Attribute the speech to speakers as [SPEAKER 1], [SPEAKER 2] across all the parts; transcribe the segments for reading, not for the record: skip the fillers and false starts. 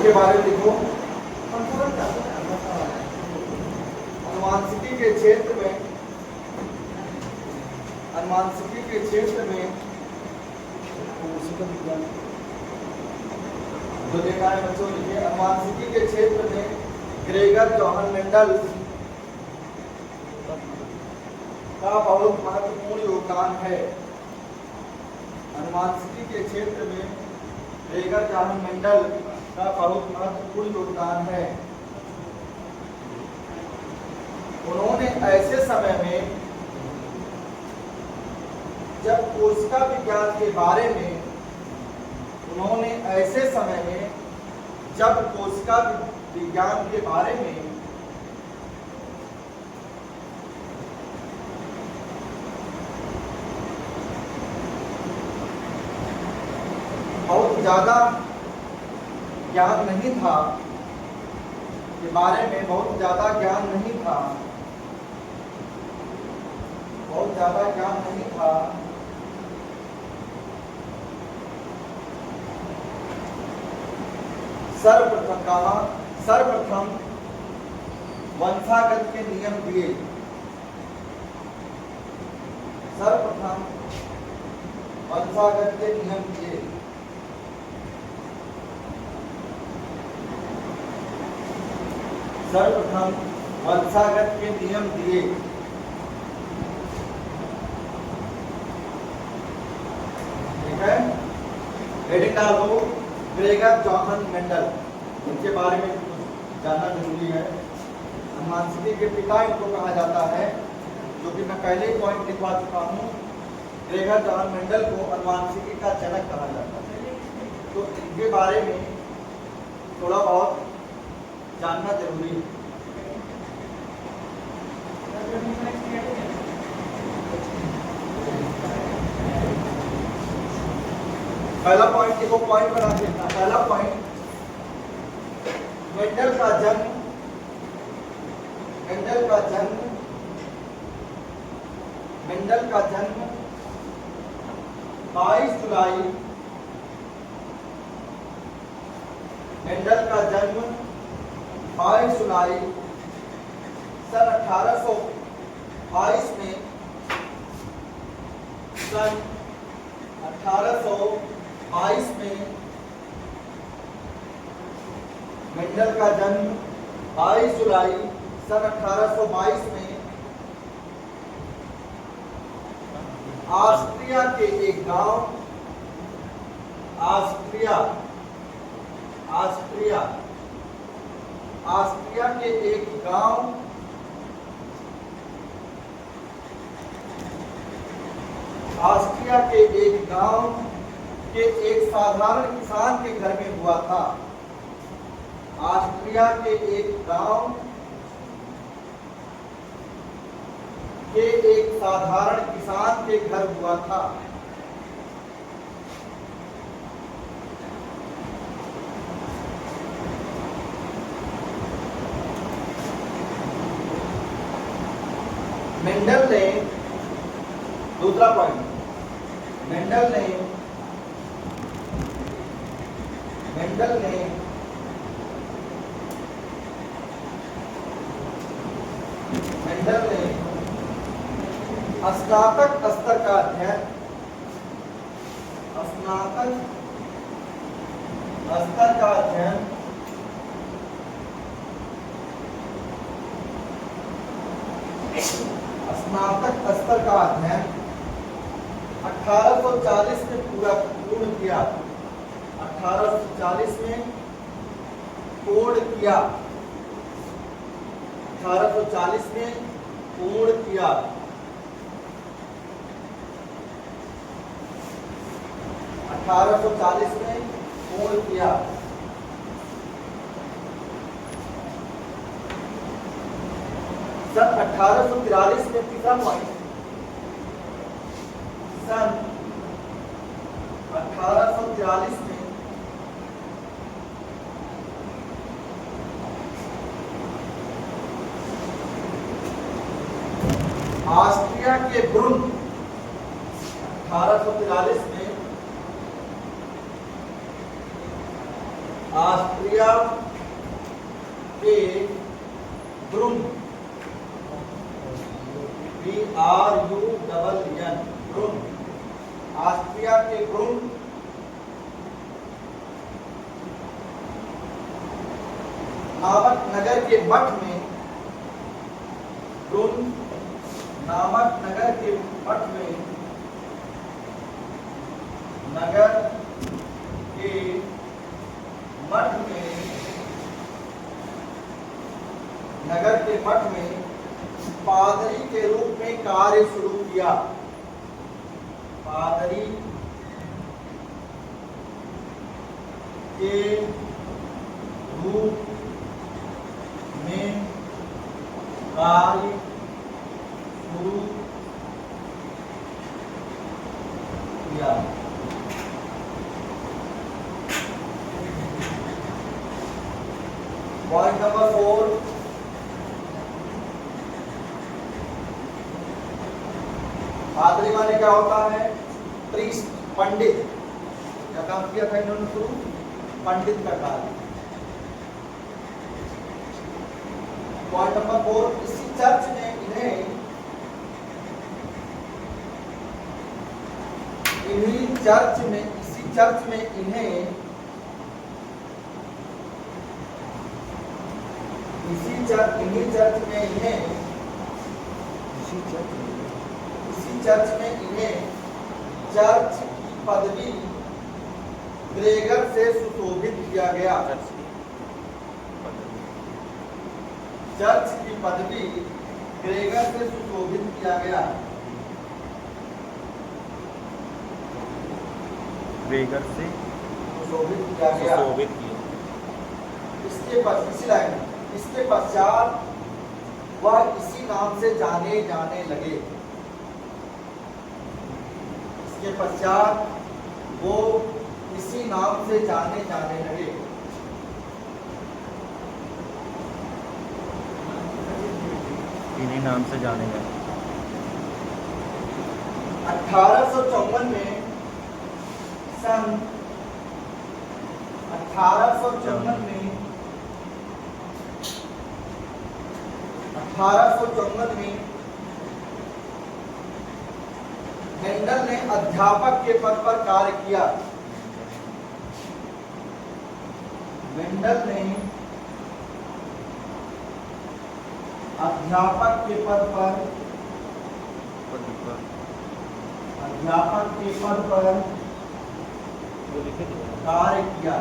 [SPEAKER 1] इनके बारे में लिखो। अनुवांशिकी के क्षेत्र में जो देखा है बच्चों, लिखिए अनुवांशिकी के क्षेत्र में ग्रेगर जोहान मेंडल का बहुत महत्वपूर्ण योगदान है। अनुवांशिकी के क्षेत्र में ग्रेगर जोहान मेंडल का बहुत महत्वपूर्ण योगदान है। उन्होंने ऐसे समय में जब कोशिका विज्ञान के बारे में बहुत ज्यादा ज्ञान नहीं था, के बारे में बहुत ज्यादा ज्ञान नहीं था, सर्वप्रथम वंशागत के नियम दिए। सर्वप्रथम वंशागत के नियम दिए। सर्वप्रथम वंशागत के नियम दिए। ठीक है, हेडिंग डाल दो ग्रेगर जोहान मेंडल। इनके बारे में जानना जरूरी है। अनुवांशिकी के पिता इनको कहा जाता है, जो कि मैं पहले ही पॉइंट लिखवा चुका हूँ। ग्रेगर जोहान मेंडल को अनुवांशिकी का जनक कहा जाता है, तो इनके बारे में थोड़ा बहुत जानना जरूरी है। पहला पॉइंट देखो, पॉइंट बना देना। पहला पॉइंट, मेंडल का जन्म 22 जुलाई 1822 में मेंडल का जन्म 22 जुलाई सन 1822 में ऑस्ट्रिया के एक गांव ऑस्ट्रिया के एक गांव के एक साधारण किसान के घर में हुआ था। ऑस्ट्रिया के एक गांव के एक साधारण किसान के घर हुआ था। मेंडल ने, दूसरा पॉइंट, मेंडल ने स्नातक स्तर का अध्ययन स्नातक स्तर का अध्ययन 1840 में पूर्ण किया। 1840 में पूर्ण किया। 1840 में पूर्ण किया। 1840 में पूर्ण किया। सन 1843 में, तीसरा पॉइंट, सन 1843 में ऑस्ट्रिया के ब्रुन, 1843 में ऑस्ट्रिया के ब्रुन, BRUNN, ब्रुन, ऑस्ट्रिया के ब्रुन नामक नगर के मठ में, ब्रुन नामक नगर के मठ में, नगर के मठ में, नगर के मठ में पादरी के रूप में कार्य शुरू किया। पादरी के रूप में कार्य शुरू किया। पॉइंट नंबर 4, पादरी माने क्या होता है? प्रीस्ट, पंडित। क्या काम किया था इन्होंने शुरू? पंडित का कार्य। पॉइंट नंबर 4, इसी चर्च में इन्हें इन्हीं चर्च में इसी चर्च में इन्हें इसी चर्च में इन्हें चर्च की पदवी ग्रेगर से सुशोभित किया गया। चर्च की पदवी ग्रेगर से सुशोभित किया गया।
[SPEAKER 2] ग्रेगर से
[SPEAKER 1] सुशोभित किया गया। इसके पश्चात वह इसी नाम से जाने लगे। इसके पश्चात वो इसी नाम से जाने लगे।
[SPEAKER 2] इन्हीं नाम से जाने गए।
[SPEAKER 1] 1854 में सन 1854 में मेंडल ने अध्यापक के पद पर कार्य किया। मेंडल ने अध्यापक के पद पर कार्य किया।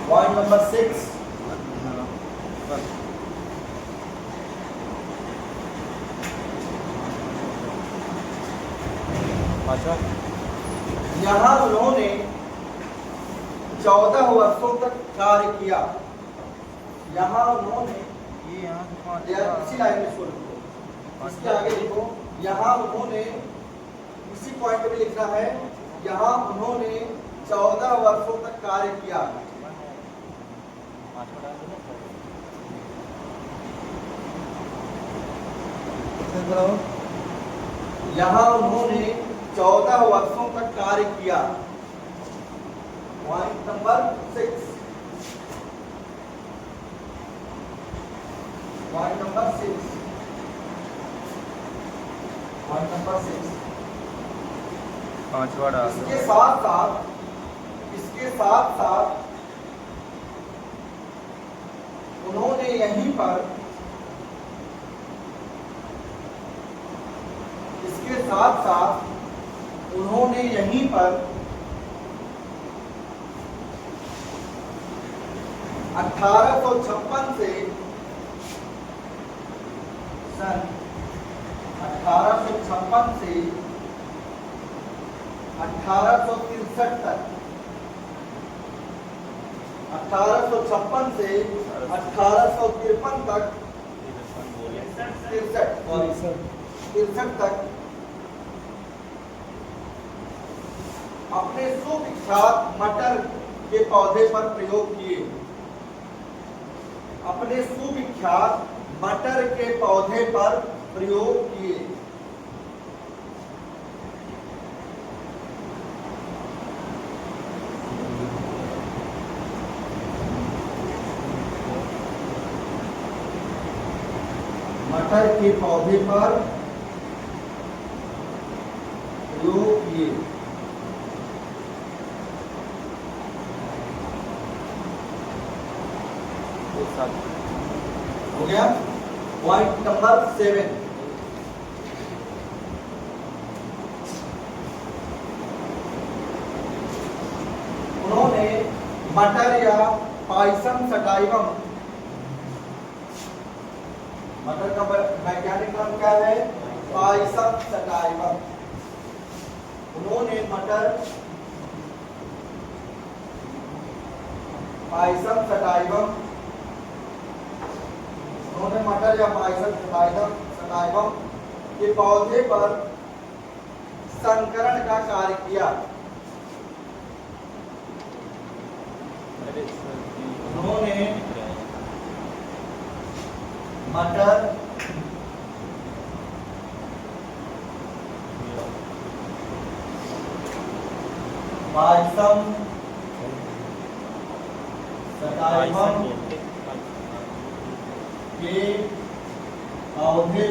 [SPEAKER 1] पॉइंट नंबर 6, यहाँ उन्होंने 14 वर्षों तक कार्य किया। यहाँ उन्होंने इसी लाइन में छोड़ दो, इसके आगे लिखो। यहाँ उन्होंने, इसी पॉइंट में लिखना है, यहाँ उन्होंने 14 वर्षों तक कार्य किया। यहाँ उन्होंने 14 वर्षों तक कार्य किया। Point number 6, point number 6, point number 6।
[SPEAKER 2] पांचवा डाल।
[SPEAKER 1] इसके साथ साथ उन्होंने यहीं पर 1856 से सन 1856 से 1863 तक, 1856 से 1853 तक, 63 तक अपने सुविख्यात मटर के पौधे पर प्रयोग किए। अपने सुविख्यात मटर के पौधे पर प्रयोग किए। मटर के पौधे पर प्रयोग किए। हो गया। पॉइंट नंबर 7, उन्होंने मटर या पाइसम सटाइवम, मटर का वैज्ञानिक नाम क्या है? Pisum sativum. उन्होंने मटर पाइसम सटाइवम, उन्होंने मटर या पाइसम सटाइवम के पौधे पर संकरण का कार्य किया। उन्होंने मटर पाइसम सटाइवम के पौधे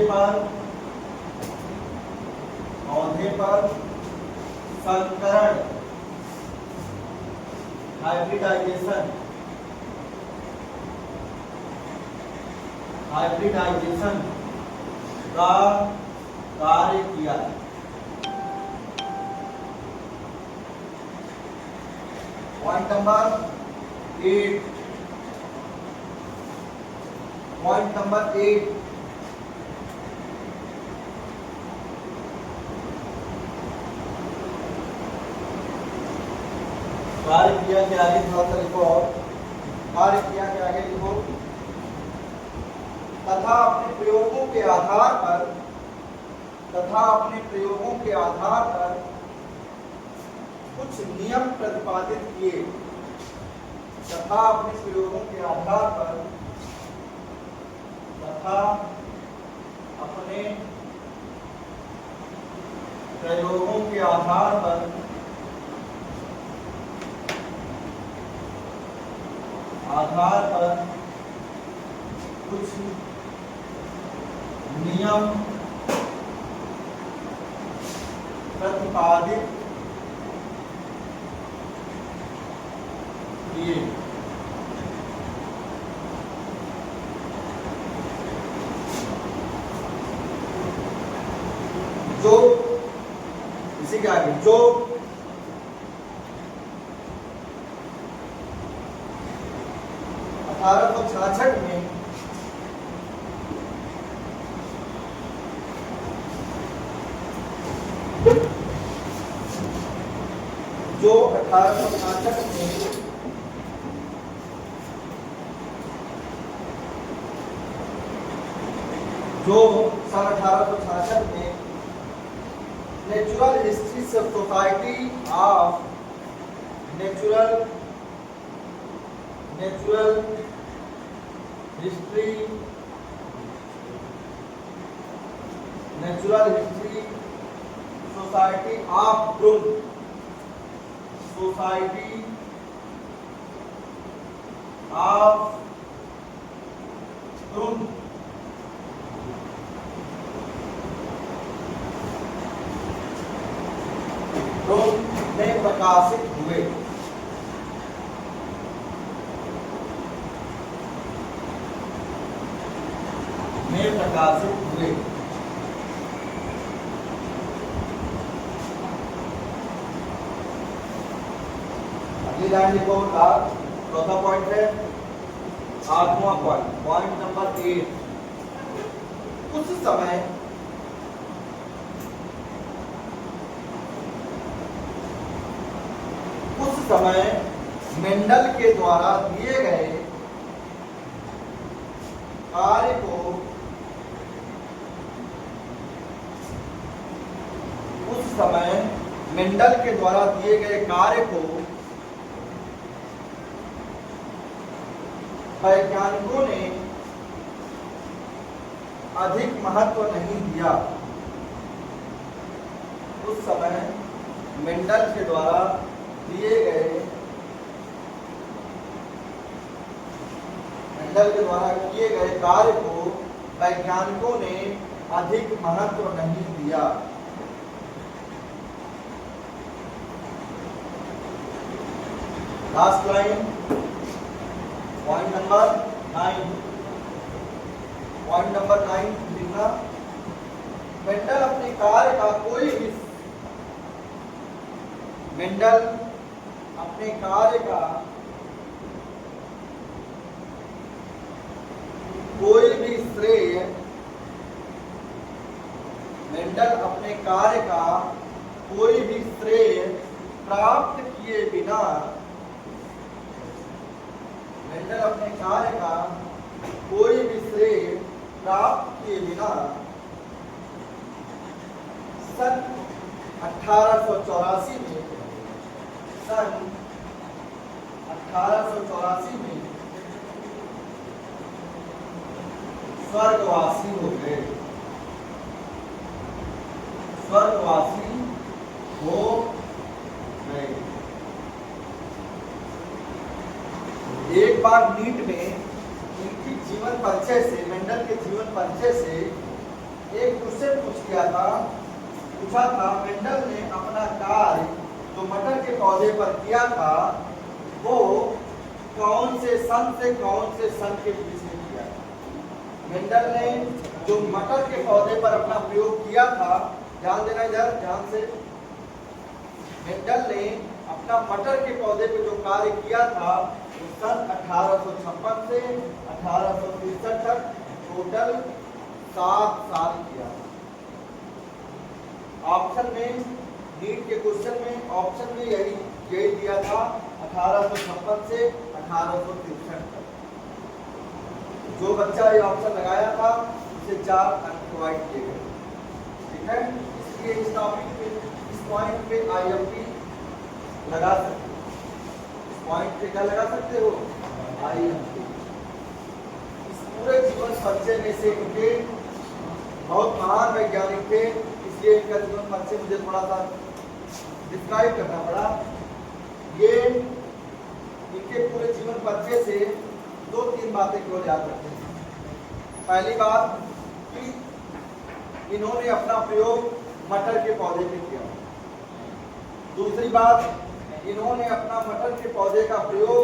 [SPEAKER 1] पर संकरण हाइब्रिडाइजेशन का कार्य किया। पॉइंट नंबर 8, पॉइंट नंबर 8, कार्य किया के आगे थोड़ा सा लिखो, और कार्य किया के आगे लिखो, तथा अपने प्रयोगों के आधार पर कुछ नियम प्रतिपादित किए। तथा अपने प्रयोगों के आधार पर कुछ नियम प्रतिपादित किए। जो इसी के आगे जो 1866 में जो 1866 में जो सन 1866 में natural history society of natural history society of Brunn में प्रकाशित हुए। अगली लाइन लिखो, चौथा पॉइंट है, 8वां पॉइंट, पॉइंट नंबर 8, उस समय मेंडल के द्वारा दिए गए कार्य को वैज्ञानिकों ने अधिक महत्व नहीं दिया। उस समय मेंडल के द्वारा दिए गए किए गए कार्य को वैज्ञानिकों ने अधिक महत्व नहीं दिया। Last line, point number 9। Point number 9 लिखना, मेंडल अपने कार्य का कोई भी मेंडल अपने कार्य का कोई भी श्रेय मेंडल अपने कार्य का कोई भी श्रेय प्राप्त किए बिना मेंडल अपने कार्य का कोई भी श्रेय प्राप्त किए बिना सन 1884 में स्वर्गवासी हो गए। स्वर्गवासी हो गए। एक बार नीट में इनकी जीवन परिचय से, मेंडल के जीवन परिचय से एक क्वेश्चन पूछा था, मेंडल ने अपना कार्य जो मटर के पौधे पर किया था वो कौन से सन के बीच में किया था? मेंडल ने जो मटर के पौधे पर अपना प्रयोग किया था, ध्यान देना इधर ध्यान से, मेंडल ने अपना मटर के पौधे पे जो कार्य किया था वो सन 1856 से 1863 तक टोटल 7 साल किया। ऑप्शन में, नीट के क्वेश्चन में ऑप्शन में यही दिया था 1856 से 1863 तक। जो बच्चा ये ऑप्शन लगाया था उसे 4 अंक प्रोवाइड किए गए। ठीक है, इसलिए इस टॉपिक पे, इस पॉइंट पे IMP लगा सकते हो। इस पॉइंट पे क्या लगा सकते हो? IMP। इस पूरे जीवन परिचय में से इनके बहुत महान वैज्ञानिक थे, इसलिए इनका जीवन परिचय मुझे थोड़ा सा डिस्क्राइब करना पड़ा। ये इनके पूरे जीवन परिचय से 2-3 बातें केवल याद रखते हैं। पहली बात कि इन्होंने अपना प्रयोग मटर के पौधे पे किया। दूसरी बात, इन्होंने अपना मटर के पौधे का प्रयोग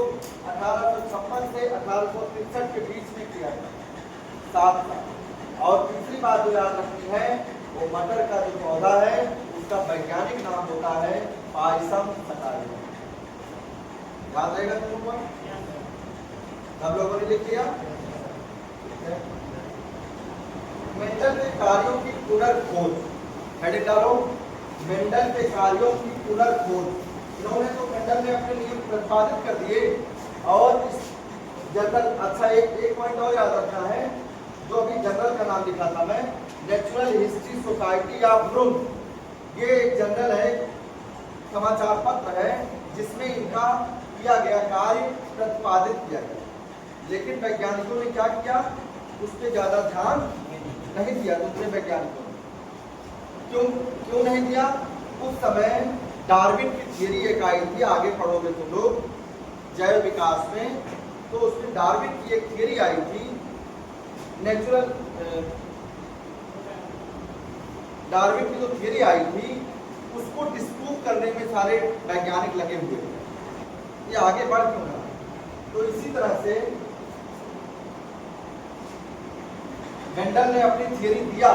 [SPEAKER 1] 1856 से 1863 के बीच में किया था, 7 साल। और तीसरी बात जो याद रखनी है, वो मटर का जो पौधा है उसका वैज्ञानिक नाम होता है पायसम सटारिया। याद रहेगा तुम लोगों को? सब लोगों ने लिख लिया? मेंडल के कार्यों की पुनर्खोज, हेडिंग डालो, मेंडल के कार्यों की पुनर्खोज। इन्होंने तो मेंडल ने अपने नियम प्रतिपादित कर दिए और इस जर्नल, अच्छा एक पॉइंट और याद रखना है, जो अभी जर्नल का नाम लिखा था मैं, natural history society of Rome, ये एक जर्नल है, समाचार पत्र है, जिसमें इनका किया गया कार्य प्रतिपादित किया गया। लेकिन वैज्ञानिकों ने क्या किया, उस पर ज्यादा ध्यान नहीं दिया। दूसरे वैज्ञानिकों ने क्यों नहीं दिया? उस समय डार्विन की थियरी एक आई थी, आगे पढ़ोगे तुम लोग जैव विकास में, तो उसमें डार्विन की एक थियरी आई थी, नेचुरल डार्विन की जो थियरी आई थी उसको डिस्प्रूव करने में सारे वैज्ञानिक लगे हुए थे। ये आगे बढ़ क्यों रहा? तो इसी तरह से मेंडल ने अपनी थियरी दिया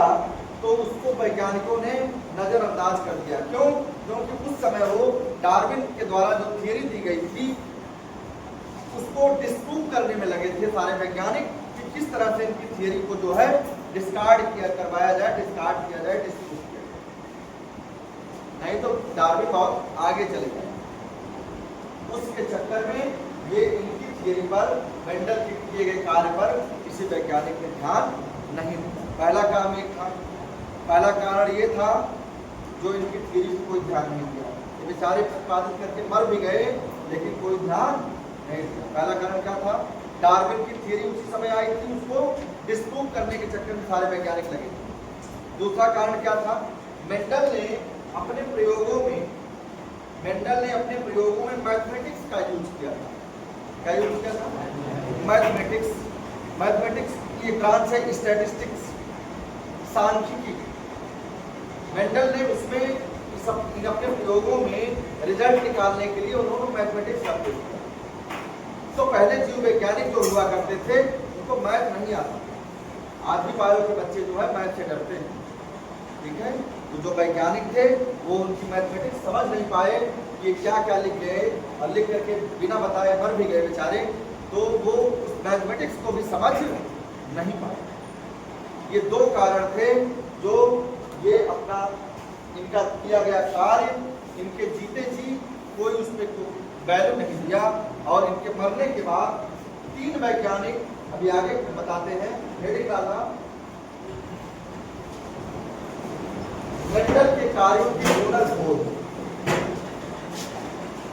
[SPEAKER 1] तो उसको वैज्ञानिकों ने नजरअंदाज कर दिया। क्यों? क्योंकि उस समय वो डार्विन के द्वारा जो थियरी दी गई थी उसको डिस्प्रूव करने में लगे थे सारे वैज्ञानिक, कि किस तरह से इनकी थियरी को जो है डिस्कार्ड करवाया जाए, डिस्प्रूव किया जाए। नहीं तो डार्विन बहुत आगे चले गए। उसके चक्कर में ये इनकी थियरी पर, मेंडल के किए गए कार्य पर किसी वैज्ञानिक ने ध्यान नहीं दिया। पहला काम एक था, पहला कारण ये था जो इनकी थियरी को कोई ध्यान नहीं दिया। ये बेचारे प्रतिपादित करके मर भी गए लेकिन कोई ध्यान नहीं दिया। पहला कारण क्या था? डार्विन की थियरी उसी समय आई थी, उसको डिस्प्रूव करने के चक्कर में सारे वैज्ञानिक लगे थे। दूसरा कारण क्या था? मेंडल ने अपने प्रयोगों में मैथमेटिक्स का यूज किया था। क्या यूज किया था? मैथमेटिक्स की ब्रांच है स्टैटिस्टिक्स, सांख्यिकी। मेंडल ने उसमें इन अपने प्रयोगों में रिजल्ट निकालने के लिए उन्होंने मैथमेटिक्स का प्रयोग किया। तो पहले जीव वैज्ञानिक जो हुआ करते थे उनको मैथ नहीं आता। आज भी बायो के बच्चे जो है मैथ से डरते हैं, ठीक है। तो जो वैज्ञानिक थे वो उनकी मैथमेटिक्स समझ नहीं पाए, ये क्या क्या लिख गए, और लिख करके बिना बताए मर भी गए बेचारे। तो वो मैथमेटिक्स को भी समझ नहीं पाए। ये दो कारण थे जो ये अपना इनका किया गया कार्य, इनके जीते जी कोई उस पर वैल्यू नहीं दिया, और इनके मरने के बाद 3 वैज्ञानिक अभी आगे बताते हैं। हेडिंग डालना, मेंडल के कार्यों की पुनर्खोज।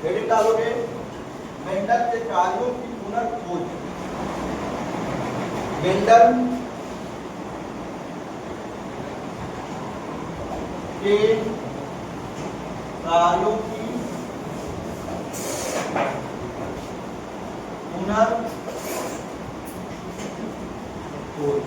[SPEAKER 1] हेडिंग डालोगे, मेंडल के कार्यों की पुनर्खोज। मेंडल के कार्यों की पुनर्खोज।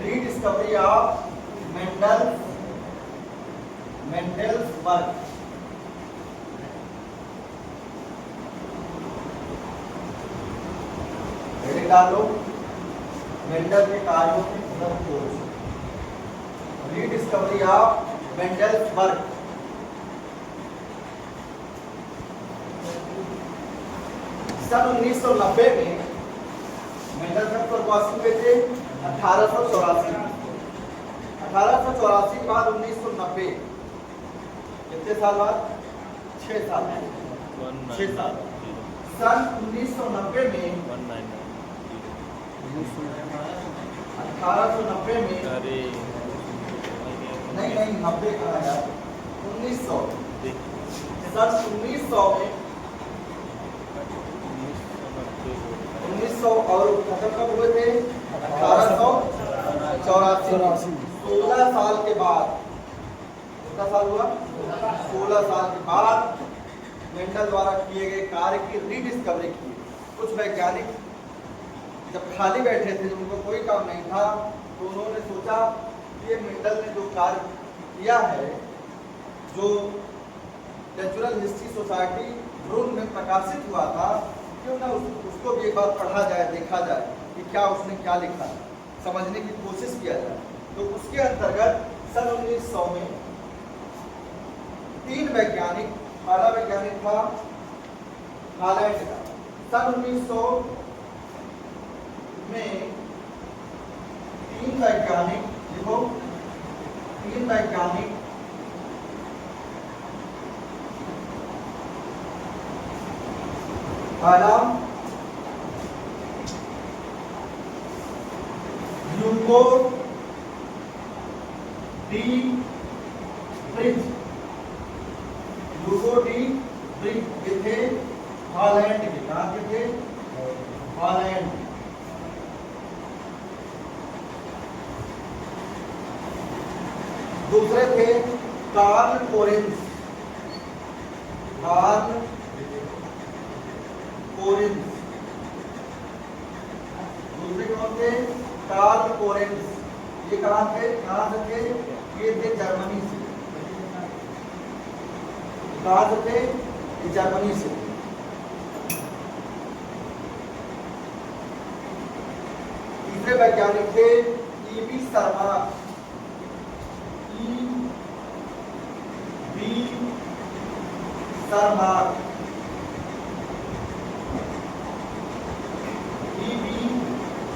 [SPEAKER 1] Rediscovery of Mendel's work. डालो, मेंडल के कार्यों की पुनर्खोज। Rediscovery of Mendel's work. सन 1990 में मेंडल कब स्वर्गवासी हुए थे? 1884 में। 1884 के बाद 1990, कितने साल बाद? 6 साल। 6 साल। सन 1990 में 1890 में नहीं 90 कहा यार, 1900। सन 1900 में 1900 और खत्म कब हुए थे? 1884। 16 साल के बाद, कितना साल हुआ? 16 साल के बाद मेंडल द्वारा किए गए कार्य की रीडिस्कवरी की। कुछ वैज्ञानिक जब खाली बैठे थे, उनको कोई काम नहीं था, तो उन्होंने सोचा ये मेंडल ने जो कार्य किया है, जो नेचुरल हिस्ट्री सोसाइटी ब्रून में प्रकाशित हुआ था, क्यों ना उसको भी एक बार पढ़ा जाए, देखा जाए कि क्या उसने क्या लिखा है, समझने की कोशिश किया जाए। तो उसके अंतर्गत सन 1900 में 3 वैज्ञानिक, पहला वैज्ञानिक था हालैंड का। सन 1900 में 3 वैज्ञानिक, देखो 3 वैज्ञानिक पहला Hugo de bridge. Hugo de bridge के थे हॉलैंड के। कहाँ के थे? हॉलैंड। दूसरे थे कार्ल कोरेंस। Karl coherence. दूसरे कौन थे? Karl coherence. ये कहाँ थे? कहाँ से थे? ये थे जर्मनी से। कहाँ से थे? ये जर्मनी से। तीसरे वैज्ञानिक थे EB Sharma. EB Sharma. EB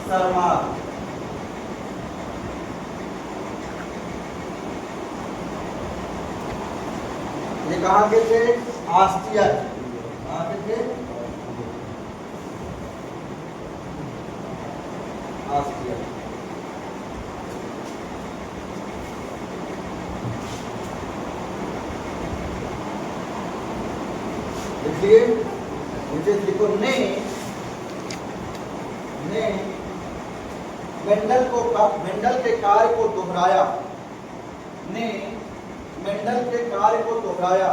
[SPEAKER 1] Sharma. ये कहाँ के थे? ऑस्ट्रिया। कहाँ के थे? ऑस्ट्रिया। इसलिए मुझे लिखो ने मेंडल के कार्य को दोहराया, ने मेंडल के कार्य को दोहराया।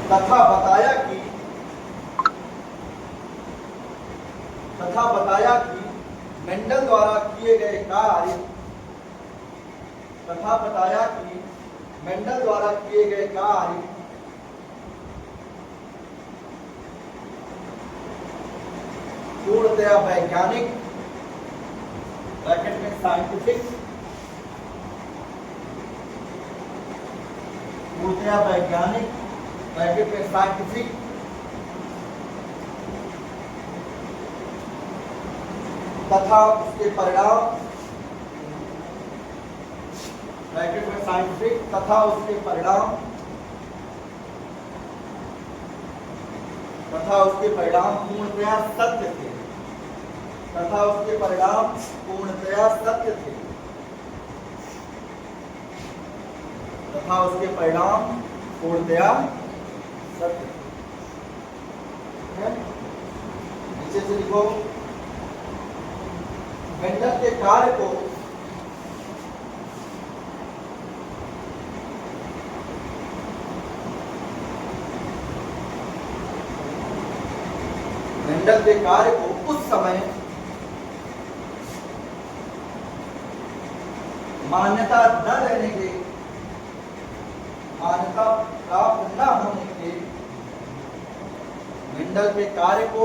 [SPEAKER 1] तथा बताया कि मेंडल द्वारा किए गए कार्य पूर्णतया वैज्ञानिक ब्रैकेट में साइंटिफिक, पूर्णतया वैज्ञानिक ब्रैकेट में साइंटिफिक तथा उसके परिणाम ब्रैकेट में साइंटिफिक तथा उसके परिणाम पूर्णतया सत्य थे। तथा उसके परिणाम पूर्णतया सत्य थे। तथा उसके परिणाम पूर्णतया सत्य थे। नीचे से लिखो, मेंडल के कार्य को उस समय मान्यता प्राप्त न होने के, मेंडल के कार्य को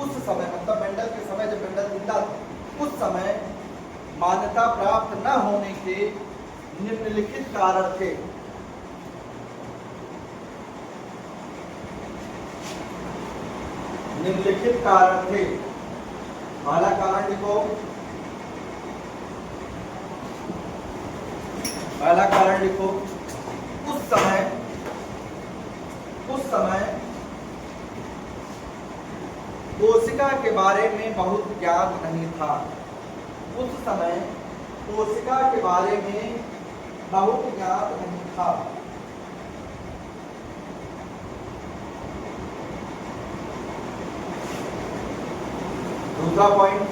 [SPEAKER 1] उस समय, मतलब मेंडल के समय जब मेंडल जिंदा था उस समय मान्यता प्राप्त न होने के निम्नलिखित कारण थे। पहला कारण लिखो, उस समय कोशिका के बारे में बहुत ज्ञात नहीं था। उस समय कोशिका के बारे में बहुत ज्ञात नहीं था। दूसरा पॉइंट,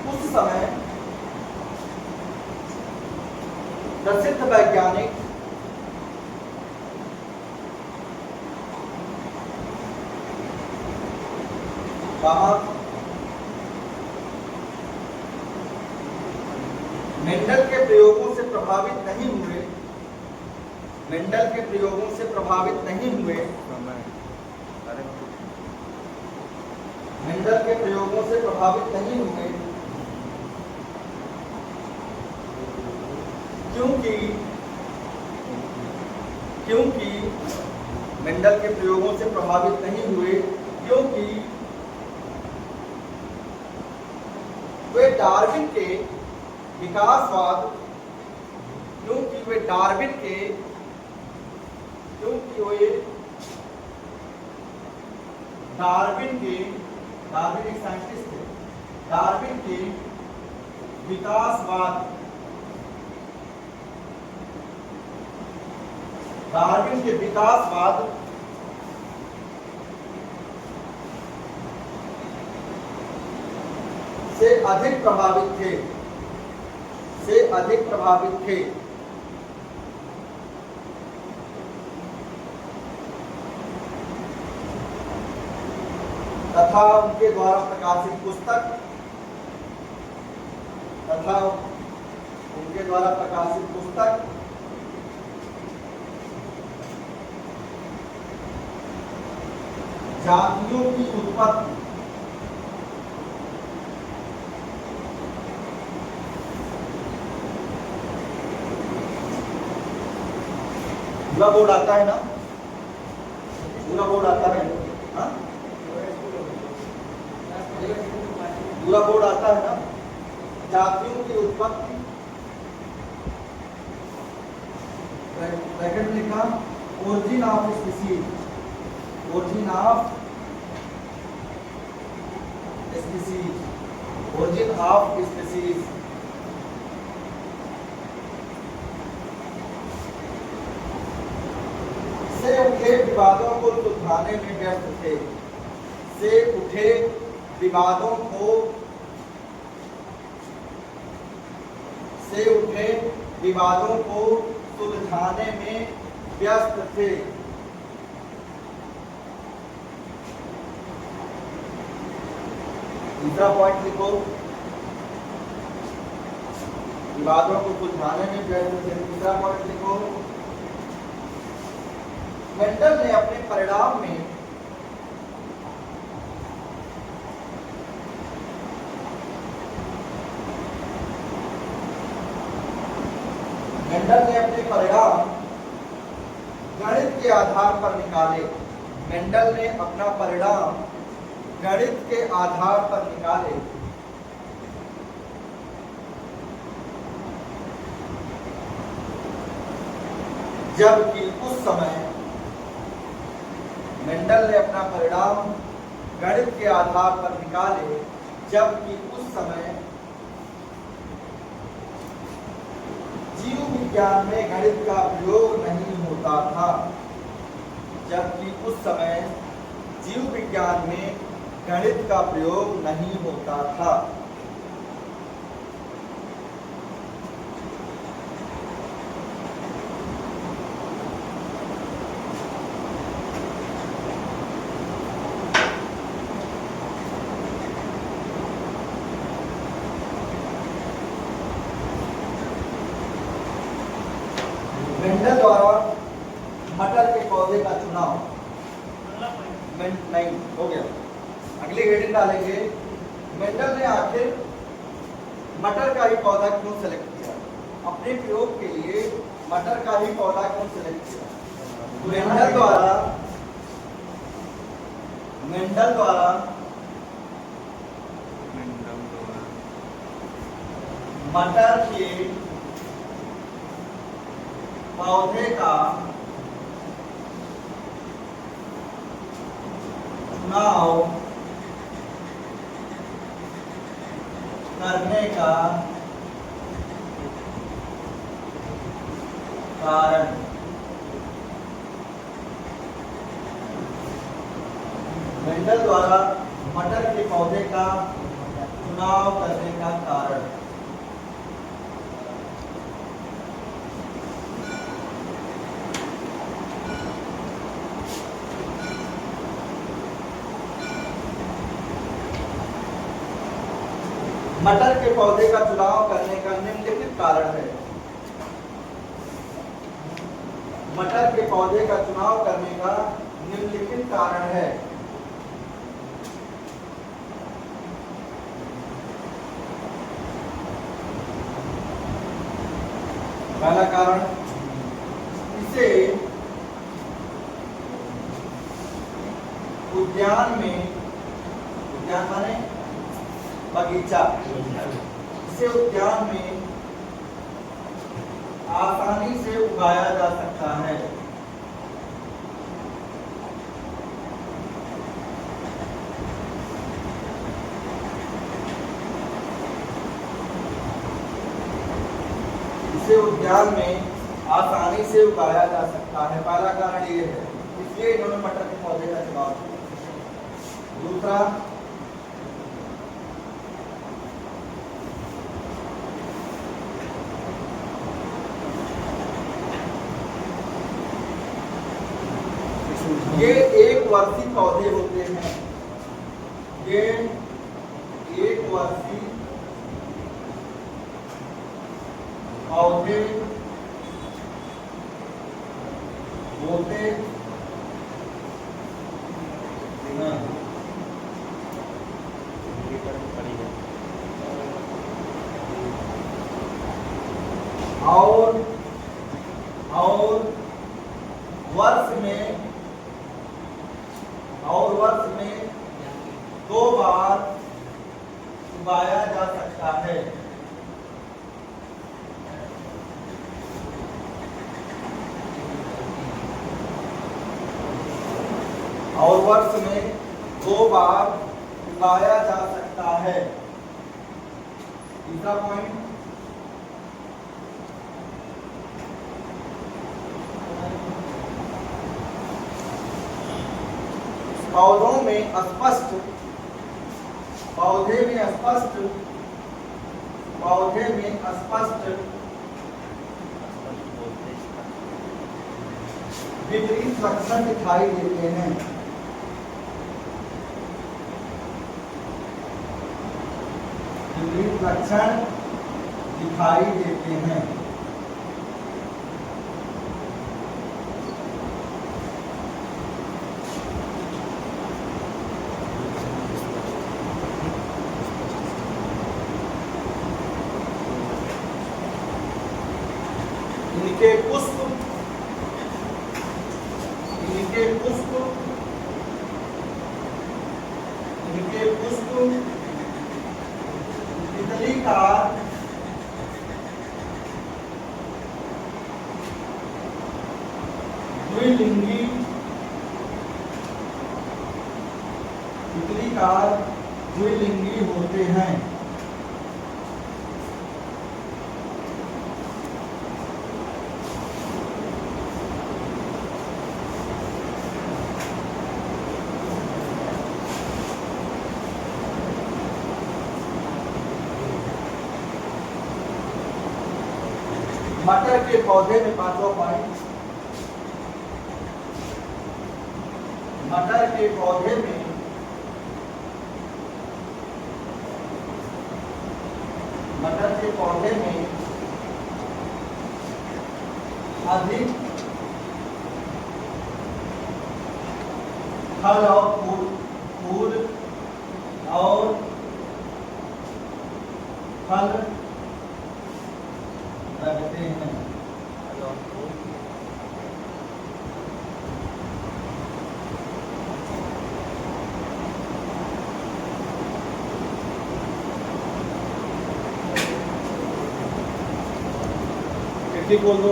[SPEAKER 1] उस समय प्रसिद्ध वैज्ञानिक मेंडल के प्रयोगों से प्रभावित नहीं हुए। मेंडल के प्रयोगों से प्रभावित नहीं हुए। मेंडल के प्रयोगों से प्रभावित नहीं हुए क्योंकि मेंडल के प्रयोगों से प्रभावित नहीं हुए क्योंकि वे डार्विन के विकासवाद, डार्विन एक साइंटिस्ट थे, डार्विन के विकासवाद से अधिक प्रभावित थे। तथा उनके द्वारा प्रकाशित पुस्तक जातियों की उत्पत्ति पूरा बोर्ड आता है ना, पूरा बोर्ड आता है, हाँ पूरा बोर्ड आता है ना। जातियों की उत्पत्ति ब्रैकेट में लिखा origin of species, origin of species, origin of species. से उठे विवादों को सुलझाने में व्यस्त थे। से उठे विवादों को सुलझाने में व्यस्त थे। दूसरा पॉइंट लिखो, विवादों को सुलझाने में व्यस्त थे। दूसरा पॉइंट लिखो, मेंडल ने अपने परिणाम में गणित के आधार पर निकाले। मेंडल ने अपना परिणाम गणित के आधार पर निकाले। जबकि उस समय मेंडल ने अपना परिणाम गणित के आधार पर निकाले, जबकि उस समय जीव विज्ञान में गणित का प्रयोग नहीं होता था। जबकि उस समय जीव विज्ञान में गणित का प्रयोग नहीं होता था। मेंडल द्वारा मटर के पौधे का चुनाव, नहीं हो गया, अगली हेडिंग डालेंगे। मेंडल ने आखिर मटर का ही पौधा क्यों सेलेक्ट किया? अपने प्रयोग के लिए मटर का ही पौधा क्यों सेलेक्ट किया? मेंडल द्वारा मटर के पौधे का चुनाव करने का कारण, मेंडल द्वारा मटर के पौधे का चुनाव करने का कारण, मटर के पौधे का चुनाव करने का निम्नलिखित कारण है। मटर के पौधे का चुनाव करने का निम्नलिखित कारण है। पहला कारण, इसे उद्यान माने बगीचा, इसे उद्यान में आसानी से उगाया जा सकता है। इसे उद्यान में आसानी से उगाया जा सकता है। पहला कारण ये है, इसलिए इन्होंने मटर के पौधे का चुनाव किया। दूसरा, ये एक वर्षीय पौधे होते हैं। ये एक वर्षीय पौधे होते हैं। और वर्ष में 2 बार उगाया जा सकता है। और वर्ष में 2 बार पाया जा सकता है। तीसरा पॉइंट, पौधों में स्पष्ट विपरीत लक्षण दिखाई देते हैं। विपरीत लक्षण दिखाई देते हैं। इनके पुष्प तितली का द्विलिंगी होते हैं। मटर के पौधे में पांचवा पॉइंट, मटर के पौधे में अधिक फल और फूल और फल लगते हैं। ठीक बोल दो।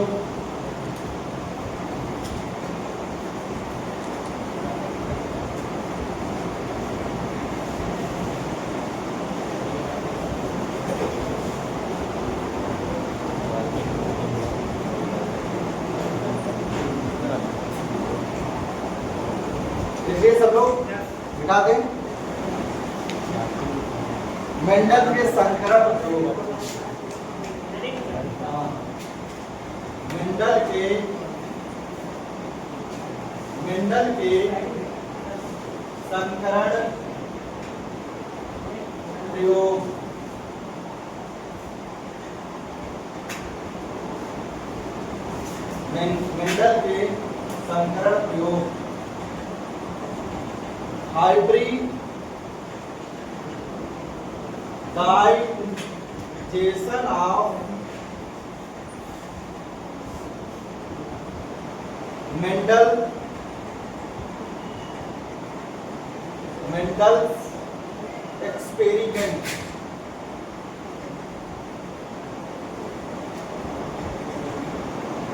[SPEAKER 1] देखिए सब लोग मिटा दें। मेंडल के संकरण प्रयोग, मेंडल के संकरण प्रयोग, मेंडल के संकरण प्रयोग, hybridization of Mendel's experiment।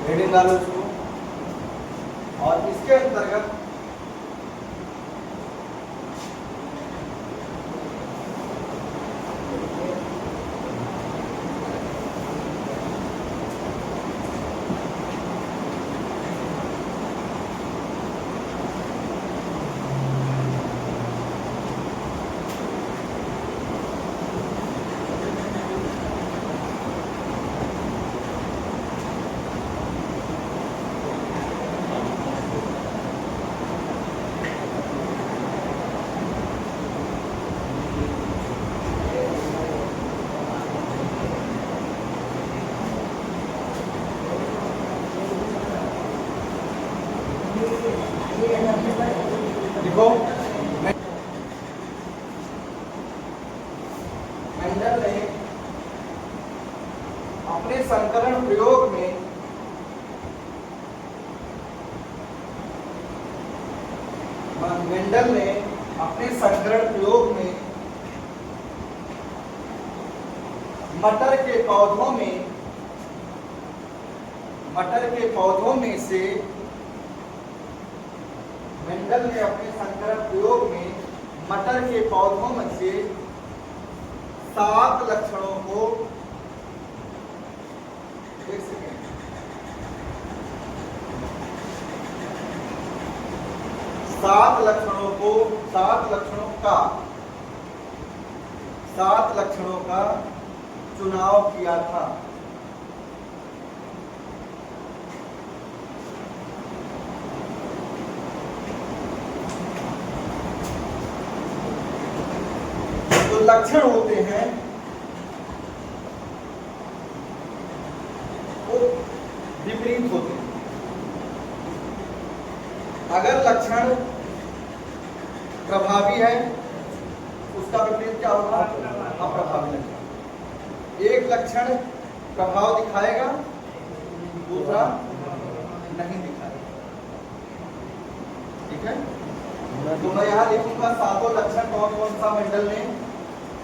[SPEAKER 1] Heading डालो इसको। और इसके अंतर्गत देखो मेंडल ने अपने संकरण प्रयोग में मटर के पौधों में से मेंडल ने अपने संकरण प्रयोग में मटर के पौधों में से 7 लक्षणों को, एक सेकेंड, 7 लक्षणों को, 7 लक्षणों का चुनाव किया था। जो लक्षण होते हैं वो विपरीत होते हैं। अगर लक्षण प्रभावी है, उसका विपरीत क्या होगा? अप्रभावी लक्षण। एक लक्षण प्रभाव दिखाएगा, दूसरा नहीं दिखाएगा। ठीक है, तो मैं यहाँ लिखूंगा सातों लक्षण कौन कौन सा मेंडल ने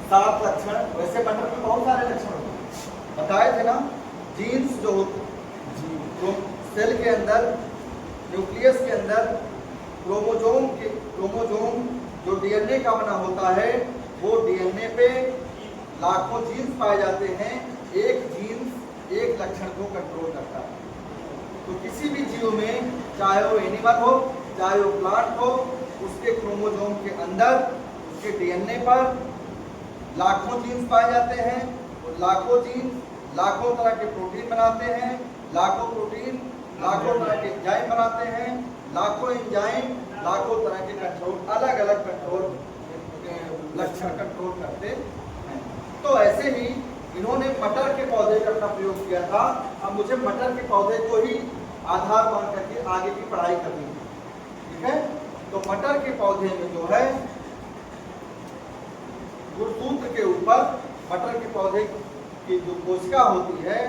[SPEAKER 1] 7 लक्षण। वैसे मटर में बहुत सारे लक्षण होते हैं, बताए थे ना। जीन्स जो होते, सेल के अंदर, न्यूक्लियस के अंदर क्रोमोजोम जो डीएनए का बना होता है, वो डीएनए पे लाखों जीन्स पाए जाते हैं। एक जीन्स एक लक्षण को कंट्रोल करता है। तो किसी भी जीव में, चाहे वो एनिमल हो चाहे वो प्लांट हो, उसके क्रोमोजोम के अंदर, उसके डीएनए पर लाखों जीन्स पाए जाते हैं। और लाखों जीन्स लाखों तरह के प्रोटीन बनाते हैं, लाखों प्रोटीन लाखों तरह के एंजाइम बनाते हैं, लाखों एंजाइम लाखों तरह के कंट्रोल, अलग अलग कंट्रोल लक्षण कंट्रोल करते हैं। तो ऐसे ही इन्होंने मटर के पौधे का अपना प्रयोग किया था। अब मुझे मटर के पौधे को ही आधार मान करके आगे की पढ़ाई करनी है। ठीक है, तो मटर के पौधे में जो है गुणसूत्र के ऊपर, मटर के पौधे की जो कोशिका होती है,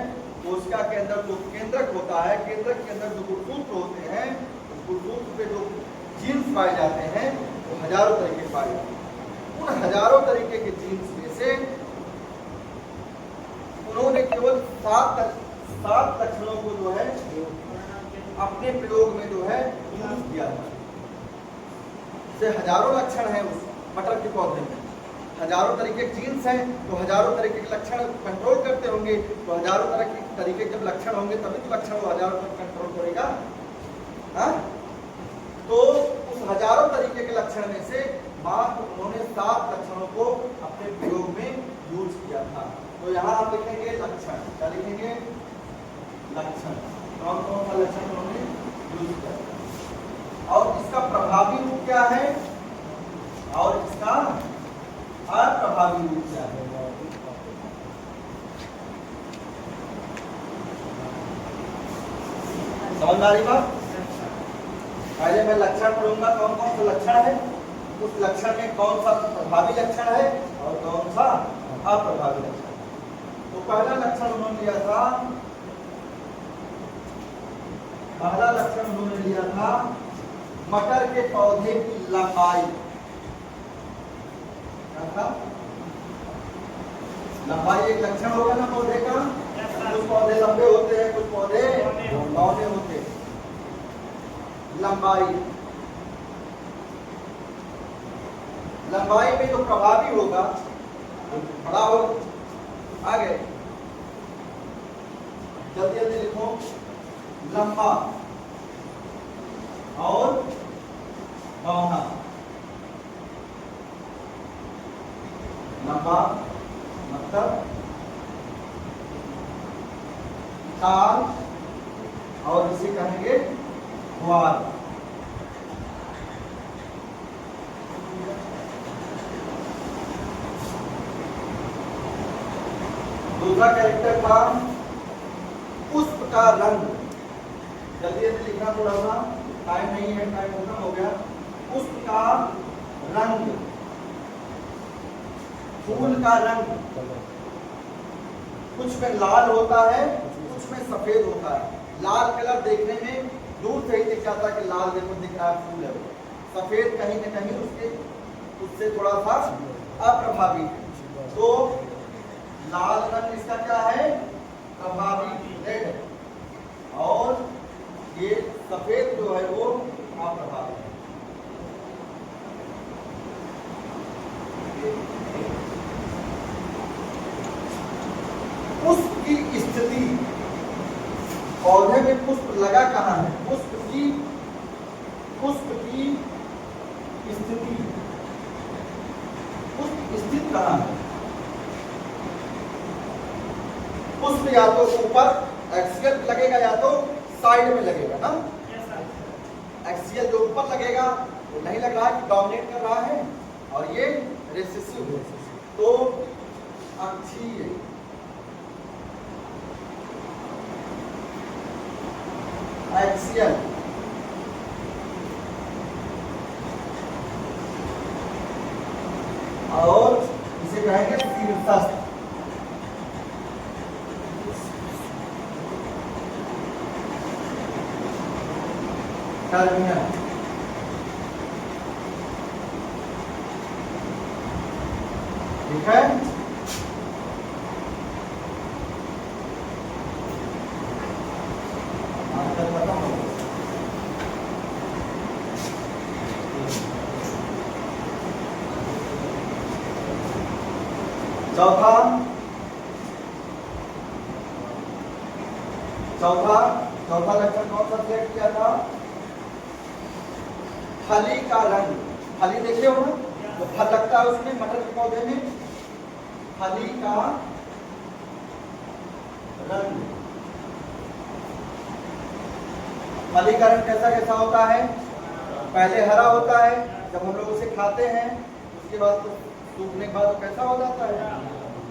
[SPEAKER 1] कोशिका के अंदर जो केंद्रक होता है, केंद्रक के अंदर जो गुणसूत्र होते हैं, उस गुणसूत्र पे जो जीन्स पाए जाते हैं वो हजारों तरीके पाए जाते हैं। उन हजारों तरीके के जीन्स में से उन्होंने केवल 7 लक्षणों को जो है अपने प्रयोग में जो है यूज किया था। से हजारों लक्षण हैं उस मटर के पौधे में, हजारों तरीके के जीन्स हैं, तो हजारों तरीके के लक्षण कंट्रोल करते होंगे। तो हजारों तरह के तरीके जब लक्षण होंगे तभी तो लक्षण वो हजारों तक कंट्रोल करेगा। हाँ, तो उस हजारों तरीके के लक्षण में से मात्र उन्होंने 7 लक्षणों को अपने प्रयोग में यूज किया था। तो यहाँ आप लिखेंगे लक्षण, क्या लिखेंगे? लक्षण। कौन कौन सा लक्षण उन्होंने यूज किया, और इसका प्रभावी रूप क्या है और इसका अप्रभावी रूप क्या है। समझ में आ रही बात? पहले मैं लक्षण पढ़ूंगा, कौन कौन सा लक्षण है, उस लक्षण में कौन सा प्रभावी लक्षण है और कौन सा अप्रभावी लक्षण। तो पहला लक्षण उन्होंने लिया था, पहला लक्षण उन्होंने लिया था मटर के पौधे की लंबाई। क्या था? लंबाई एक लक्षण होगा ना पौधे का। कुछ पौधे लंबे होते हैं, कुछ पौधे पौधे होते हैं। लंबाई में जो प्रभावी होगा बड़ा होगा। आगे जल्दी जल्दी लिखो, लंबा और बौना। लंबा मतलब ताल, और इसे कहेंगे ग्वाल। दूसरा कैरेक्टर था पुष्प का रंग। जल्दी जल्दी लिखना, थोड़ा सा टाइम नहीं है, टाइम खत्म हो गया। पुष्प का रंग, फूल का रंग, कुछ में लाल होता है, कुछ में सफेद होता है। लाल कलर देखने में दूर से ही दिख जाता है कि लाल देखो दिख रहा है, फूल है। सफेद कहीं न कहीं उससे थोड़ा सा अप्रभावी है। तो लाल रंग इसका क्या है? प्रभावी, रेड, और ये सफेद जो है वो अप्रभावी है। पौधे में पुष्प लगा कहाँ है, पुष्प की स्थिति, पुष्प स्थित कहाँ है। पुष्प या तो ऊपर एक्सियल लगेगा या तो साइड में लगेगा ना। एक्सियल जो ऊपर लगेगा वो नहीं लग रहा है, डोमिनेट कर रहा है, और ये रिसेसिव है, तो अक्षीय एक्सियल और इसे कहेंगे शीर्षस्थ। टर्मिनल ठीक है। आंसर खत्म हो गया। चौथा लक्षण कौन सा सिलेक्ट किया था, फली का रंग। फली देखिए हो ना, तो फल लगता है उसमें, मटर के पौधे में फली का रंग। फली का रंग कैसा कैसा होता है, पहले हरा होता है, जब हम लोग उसे खाते हैं उसके बाद तो सूखने के बाद तो कैसा हो जाता है,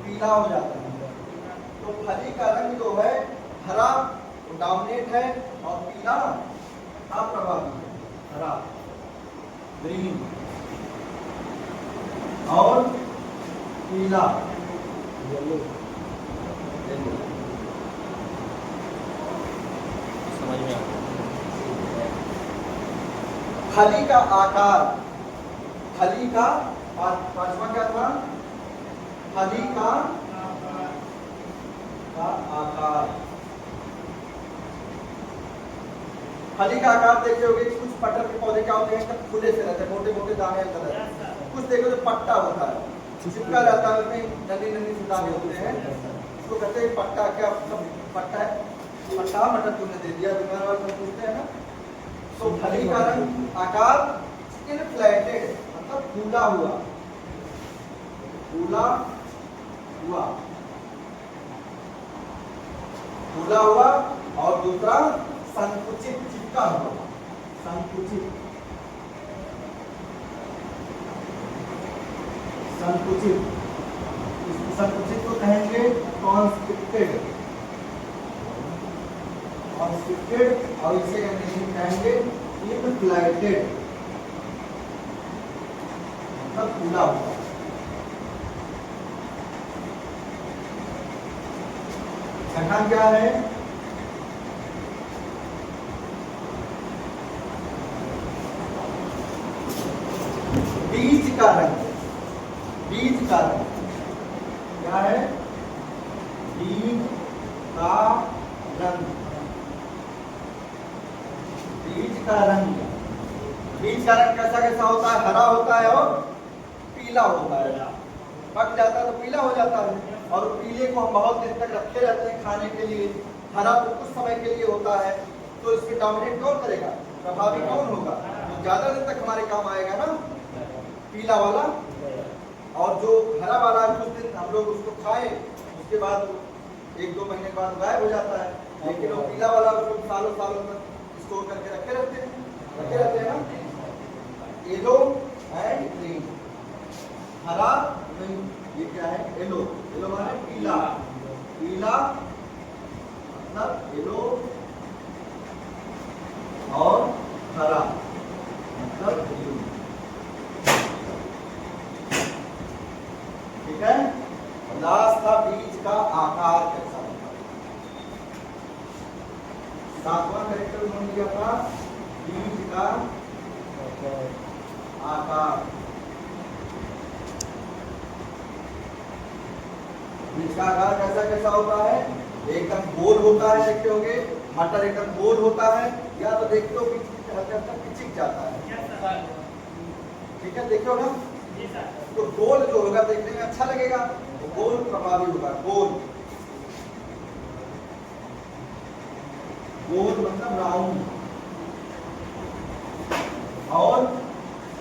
[SPEAKER 1] पीला हो जाता है। तो फली का रंग जो है हरा डोमिनेट है और पीला अप्रभावी है। हरा ग्रीन और पीला येलो।
[SPEAKER 2] समझ में आ गया।
[SPEAKER 1] फली का आकार, फली का पांचवा क्या था, फली का आकार। फली का आकार देखे होगे, कुछ मटर के पौधे क्या होते हैं, तब खुले से रहते हैं, मोटे मोटे दाने अंदर रहते हैं। कुछ देखो तो पट्टा होता है, चिपका रहता है, उसमें नन्ही नन्ही से दाने होते हैं, उसको कहते हैं पट्टा। क्या पट्टा है, पट्टा मटर तुमने दे दिया, दुकान वाले पूछते हैं ना। तो फली का रंग आकार इनफ्लेटेड, मतलब फूला हुआ, फूला हुआ, फूला हुआ। और दूसरा संकुचित, चिपका हुआ, संकुचित, संकुचित। संकुचित को कहेंगे कॉन्स्ट्रिक्टेड, कॉन्स्ट्रिक्टेड, और इसे कहेंगे इनफ्लेटेड, मतलब फूला हुआ। छठा क्या है, बीज का रंग। बीज का रंग क्या है, बीज का रंग, बीज का रंग। बीज का रंग कैसा कैसा होता है, हरा होता है और पीला होता है। पक जाता है तो पीला हो जाता है, और पीले को हम बहुत दिन तक रखे रहते हैं खाने के लिए। हरा तो कुछ समय के लिए होता है, तो इसमें डोमिनेट कौन करेगा, प्रभावी कौन होगा, तो ज्यादा दिन तक हमारे काम आएगा ना पीला वाला। और जो हरा वाला कुछ दिन हम लोग उसको खाए, उसके बाद 1-2 महीने के बाद गायब हो जाता है, लेकिन वो पीला वाला उसको सालों सालों तक स्टोर करके रखे रहते हैं ना। येलो एंड ग्रीन, हरा नहीं, ये क्या है, येलो। येलो माने पीला, पीला मतलब येलो, और हरा मतलब ग्रीन। ठीक है। लास्ट था बीज का आकार कैसा होता है। 7वां कैरेक्टर उन्होंने दिया था बीज का आकार। बीज का आकार कैसा कैसा होता है, एकदम गोल होता है, देखते होंगे मटर एकदम गोल होता है, या तो देखते हो हल्का पिचिक जाता है। ठीक है, देखो ना, तो गोल जो होगा देखने में अच्छा लगेगा, तो गोल प्रभावी होगा, गोल। गोल मतलब राउंड। और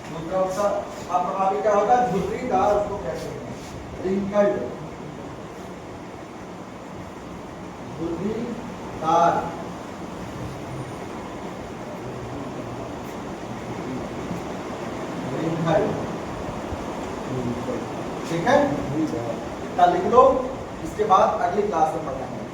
[SPEAKER 1] दूसरा उसका अब आगे क्या होगा, झुर्रीदार उसको कहते हैं, रिंकल्ड, झुर्रीदार। रिंकल्ड, ठीक है, इतना लिख लो। इसके बाद अगली क्लास में पढ़ेंगे।